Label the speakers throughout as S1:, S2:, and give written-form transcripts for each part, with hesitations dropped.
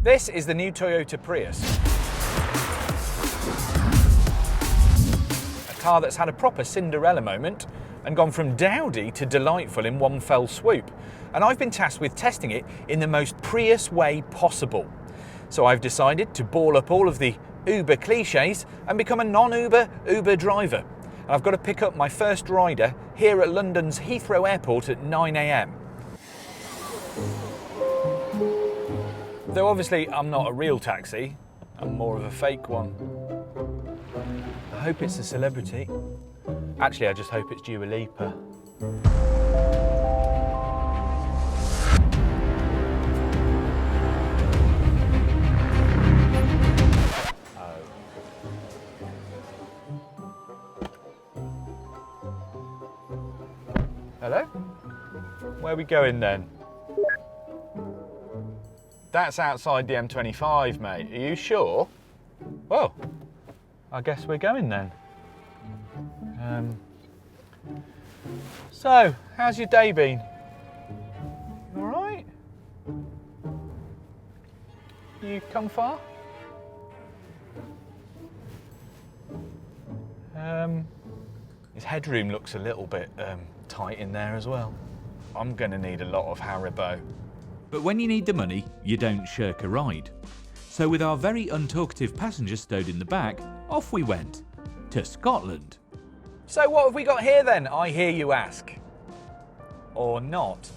S1: This is the new Toyota Prius. A car that's had a proper Cinderella moment and gone from dowdy to delightful in one fell swoop. And I've been tasked with testing it in the most Prius way possible. So I've decided to ball up all of the Uber cliches and become a non-Uber Uber driver. And I've got to pick up my first rider here at London's Heathrow Airport at 9 AM. Though obviously I'm not a real taxi, I'm more of a fake one. I hope it's a celebrity. Actually, I just hope it's Dua Lipa. Hello? Where are we going then? That's outside the M25, mate. Are you sure? Well, I guess we're going then. So, how's your day been? All right? You come far? His headroom looks a little bit tight in there as well. I'm going to need a lot of Haribo.
S2: But when you need the money, you don't shirk a ride. So with our very untalkative passenger stowed in the back, off we went. To Scotland.
S1: So what have we got here then, I hear you ask? Or not?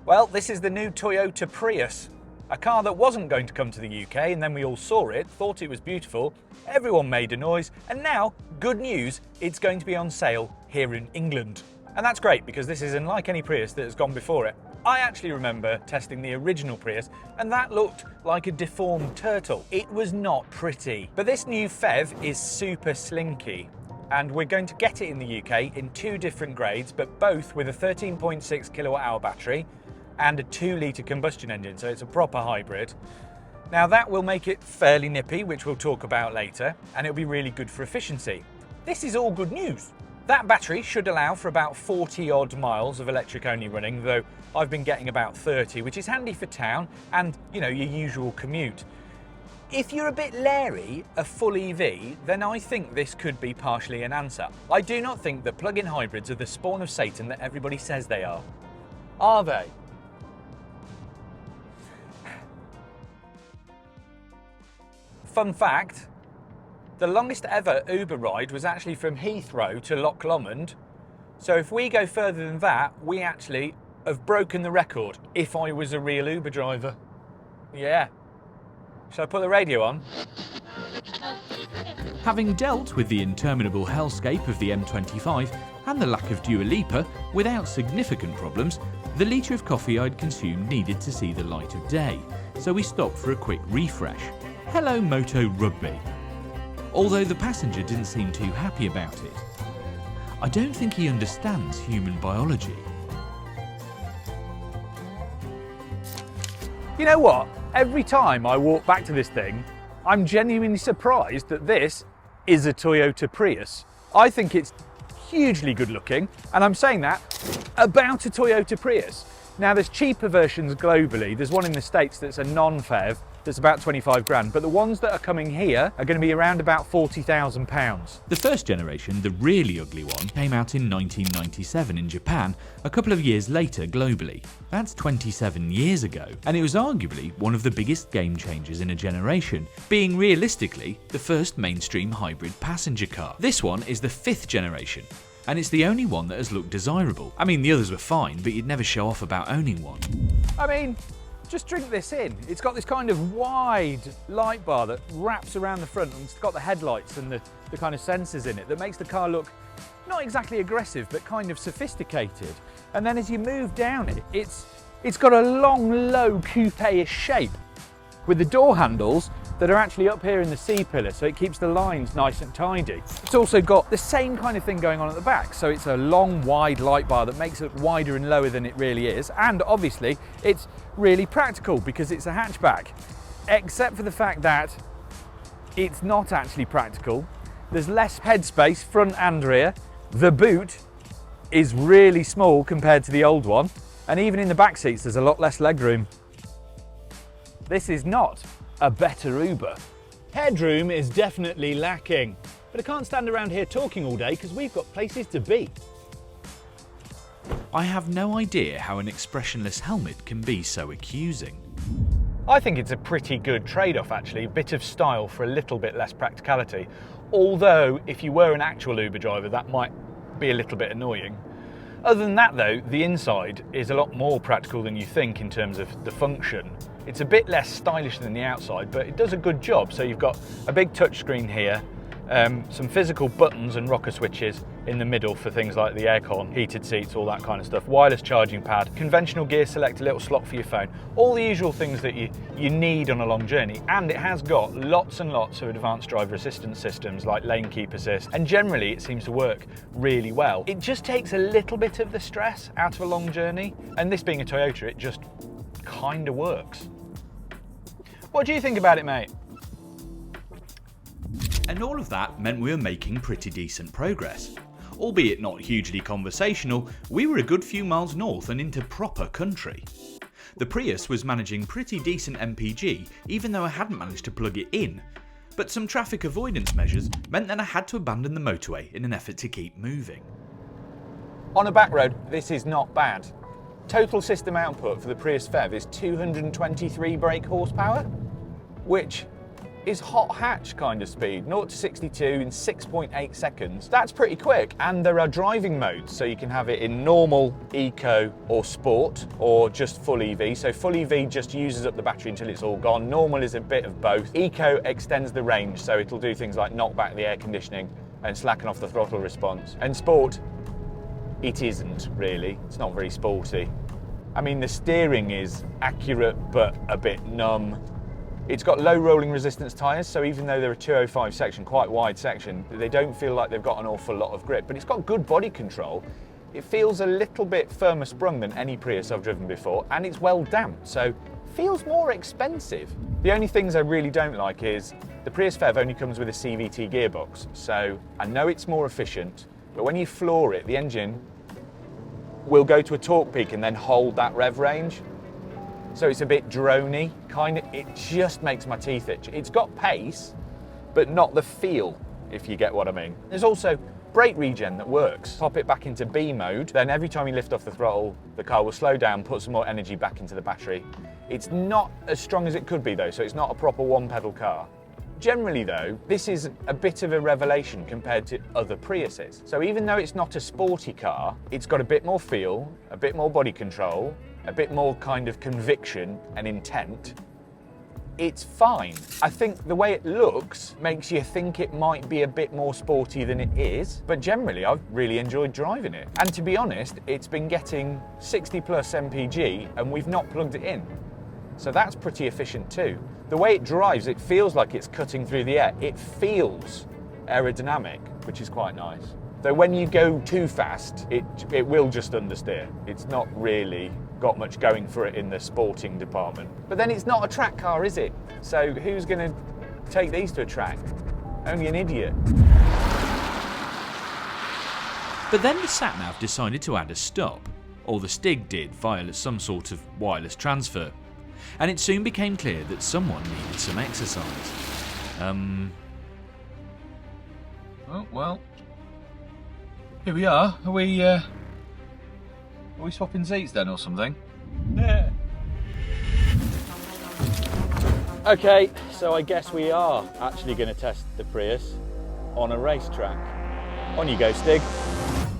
S1: Well, this is the new Toyota Prius. A car that wasn't going to come to the UK, and then we all saw it, thought it was beautiful, everyone made a noise, and now, good news, it's going to be on sale here in England. And that's great, because this isn't like any Prius that has gone before it. I actually remember testing the original Prius, and that looked like a deformed turtle. It was not pretty. But this new PHEV is super slinky, and we're going to get it in the UK in two different grades, but both with a 13.6 kilowatt hour battery and a 2-litre combustion engine, so it's a proper hybrid. Now that will make it fairly nippy, which we'll talk about later, and it'll be really good for efficiency. This is all good news. That battery should allow for about 40 odd miles of electric only running, though I've been getting about 30, which is handy for town and, you know, your usual commute. If you're a bit leery of full EV, then I think this could be partially an answer. I do not think that plug-in hybrids are the spawn of Satan that everybody says they are. Are they? Fun fact, the longest ever Uber ride was actually from Heathrow to Loch Lomond. So if we go further than that, we actually have broken the record if I was a real Uber driver. Yeah. Shall I put the radio on?
S2: Having dealt with the interminable hellscape of the M25 and the lack of Dua Lipa without significant problems, the litre of coffee I'd consumed needed to see the light of day, so we stopped for a quick refresh. Hello Moto Rugby. Although the passenger didn't seem too happy about it. I don't think he understands human biology.
S1: You know what? Every time I walk back to this thing, I'm genuinely surprised that this is a Toyota Prius. I think it's hugely good looking, and I'm saying that about a Toyota Prius. Now there's cheaper versions globally. There's one in the States that's a non-PHEV that's about 25 grand, but the ones that are coming here are going to be around about £40,000.
S2: The first generation, the really ugly one, came out in 1997 in Japan, a couple of years later globally. That's 27 years ago, and it was arguably one of the biggest game changers in a generation, being realistically the first mainstream hybrid passenger car. This one is the 5th generation, and it's the only one that has looked desirable. I mean, the others were fine, but you'd never show off about owning one.
S1: I mean, just drink this in. It's got this kind of wide light bar that wraps around the front, and it's got the headlights and the kind of sensors in it that makes the car look not exactly aggressive, but kind of sophisticated. And then as you move down it, it's got a long, low coupe-ish shape with the door handles that are actually up here in the C-pillar, so it keeps the lines nice and tidy. It's also got the same kind of thing going on at the back, so it's a long, wide light bar that makes it wider and lower than it really is, and obviously it's really practical because it's a hatchback, except for the fact that it's not actually practical. There's less headspace, front and rear. The boot is really small compared to the old one, and even in the back seats there's a lot less legroom. This is not a better Uber. Headroom is definitely lacking, but I can't stand around here talking all day because we've got places to be.
S2: I have no idea how an expressionless helmet can be so accusing.
S1: I think it's a pretty good trade-off actually, a bit of style for a little bit less practicality. Although, if you were an actual Uber driver, that might be a little bit annoying. Other than that though, the inside is a lot more practical than you think in terms of the function. It's a bit less stylish than the outside, but it does a good job. So you've got a big touchscreen here, some physical buttons and rocker switches in the middle for things like the aircon, heated seats, all that kind of stuff, wireless charging pad, conventional gear select, a little slot for your phone, all the usual things that you need on a long journey. And it has got lots and lots of advanced driver assistance systems like lane keep assist, and generally it seems to work really well. It just takes a little bit of the stress out of a long journey, and this being a Toyota, it just kind of works. What do you think about it, mate?
S2: And all of that meant we were making pretty decent progress. Albeit not hugely conversational, we were a good few miles north and into proper country. The Prius was managing pretty decent MPG, even though I hadn't managed to plug it in, but some traffic avoidance measures meant that I had to abandon the motorway in an effort to keep moving.
S1: On a back road, this is not bad. Total system output for the Prius PHEV is 223 brake horsepower, which is hot hatch kind of speed, 0 to 62 in 6.8 seconds. That's pretty quick. And there are driving modes, so you can have it in normal, eco or sport, or just full EV. So full EV just uses up the battery until it's all gone. Normal is a bit of both. Eco extends the range, so it'll do things like knock back the air conditioning and slacken off the throttle response. And sport, it isn't really. It's not very sporty. I mean, the steering is accurate, but a bit numb. It's got low rolling resistance tyres, so even though they're a 205 section, quite wide section, they don't feel like they've got an awful lot of grip, but it's got good body control. It feels a little bit firmer sprung than any Prius I've driven before, and it's well damped, so feels more expensive. The only things I really don't like is the Prius PHEV only comes with a CVT gearbox, so I know it's more efficient, but when you floor it, the engine will go to a torque peak and then hold that rev range. So it's a bit drony, kind of, it just makes my teeth itch. It's got pace, but not the feel, if you get what I mean. There's also brake regen that works. Pop it back into B mode, then every time you lift off the throttle, the car will slow down, put some more energy back into the battery. It's not as strong as it could be though, so it's not a proper one-pedal car. Generally though, this is a bit of a revelation compared to other Priuses. So even though it's not a sporty car, it's got a bit more feel, a bit more body control, a bit more kind of conviction and intent. It's fine. I think the way it looks makes you think it might be a bit more sporty than it is, but generally I've really enjoyed driving it. And to be honest, it's been getting 60 plus MPG and we've not plugged it in. So that's pretty efficient too. The way it drives, it feels like it's cutting through the air. It feels aerodynamic, which is quite nice. Though when you go too fast, it will just understeer. It's not really got much going for it in the sporting department. But then it's not a track car, is it? So who's going to take these to a track? Only an idiot.
S2: But then the sat-nav decided to add a stop, or the Stig did via some sort of wireless transfer, and it soon became clear that someone needed some exercise.
S1: Oh, well, here we are. Are we swapping seats then or something? Yeah. Okay, so I guess we are actually going to test the Prius on a racetrack. On you go, Stig.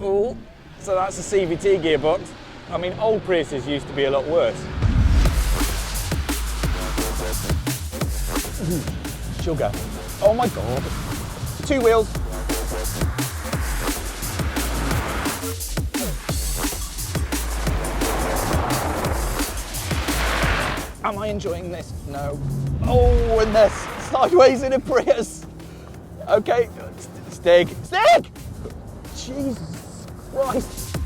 S1: Oh, so that's a CVT gearbox. I mean, old Priuses used to be a lot worse. She'll go. Oh my God. 2 wheels. Am I enjoying this? No. Oh, and they're sideways in a Prius. Okay, Stig. Stig! Jesus Christ.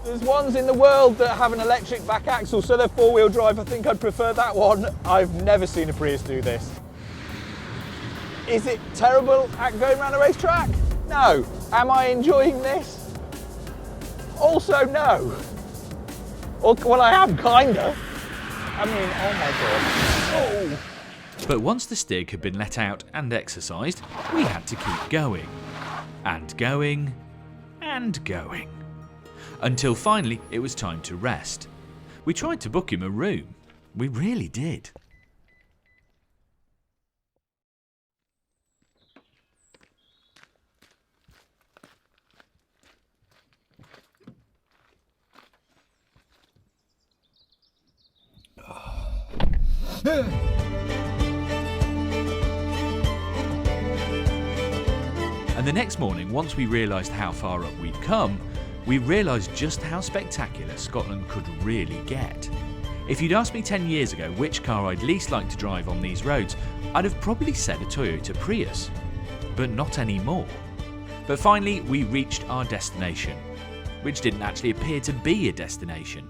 S1: There's ones in the world that have an electric back axle, so they're 4-wheel drive. I think I'd prefer that one. I've never seen a Prius do this. Is it terrible at going around a racetrack? No. Am I enjoying this? Also, no. Well, I am, kinda. I mean, oh my god. Oh.
S2: But once the Stig had been let out and exercised, we had to keep going. And going. And going. Until finally it was time to rest. We tried to book him a room. We really did. And the next morning, once we realised how far up we'd come, we realised just how spectacular Scotland could really get. If you'd asked me 10 years ago which car I'd least like to drive on these roads, I'd have probably said a Toyota Prius. But not anymore. But finally, we reached our destination, which didn't actually appear to be a destination.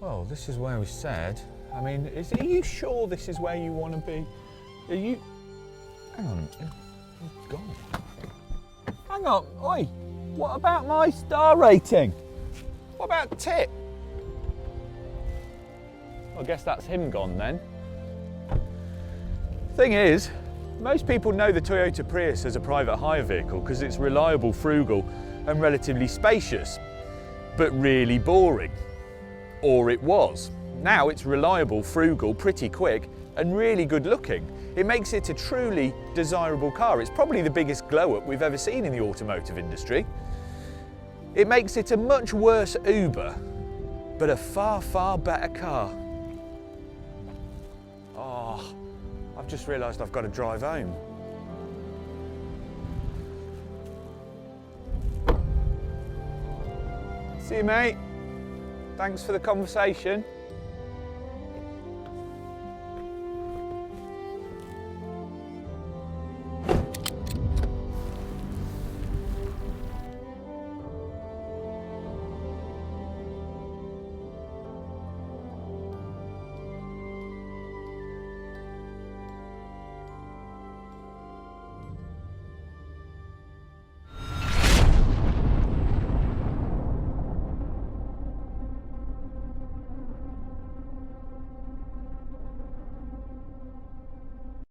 S1: Well, this is where we said. I mean, are you sure this is where you want to be? Are you... Hang on a minute. He's gone. Hang on. Oi, what about my star rating? What about tip? I guess that's him gone then. Thing is, most people know the Toyota Prius as a private hire vehicle because it's reliable, frugal and relatively spacious, but really boring. Or it was. Now it's reliable, frugal, pretty quick and really good looking. It makes it a truly desirable car. It's probably the biggest glow up we've ever seen in the automotive industry. It makes it a much worse Uber, but a far, far better car. Oh, I've just realised I've got to drive home. See you, mate. Thanks for the conversation.